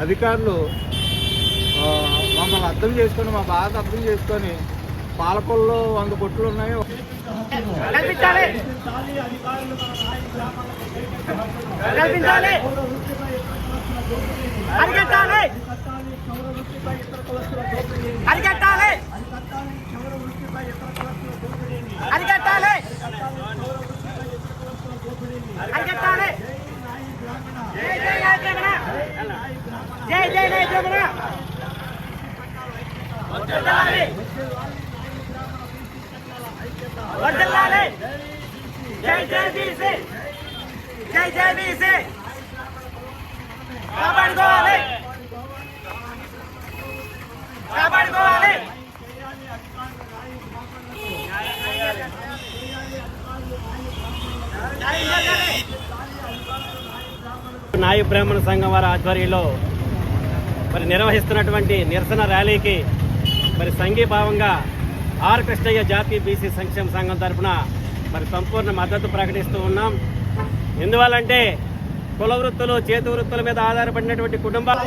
అధికారులు మమ్మల్ని అర్థం చేసుకొని, మా బాధ అర్థం చేసుకొని, పాలకొల్లో 100 కొట్లు ఉన్నాయి. జై జై జై జగన్ వర్ధిల్లాలి. జై జై బీసీ, జై జై బీసీ, కాపాడుకోవాలి, కాపాడుకోవాలి. నాయ బ్రాహ్మణ సంఘం వారి ఆధ్వర్యంలో మరి నిర్వహిస్తున్నటువంటి నిరసన ర్యాలీకి మరి సంఘీభావంగా ఆర్ కృష్ణయ్య జాతీయ బీసీ సంక్షేమ సంఘం తరఫున మరి సంపూర్ణ మద్దతు ప్రకటిస్తూ ఉన్నాం. ఎందువల్లంటే కుల వృత్తులు, చేతి వృత్తుల మీద ఆధారపడినటువంటి కుటుంబాలు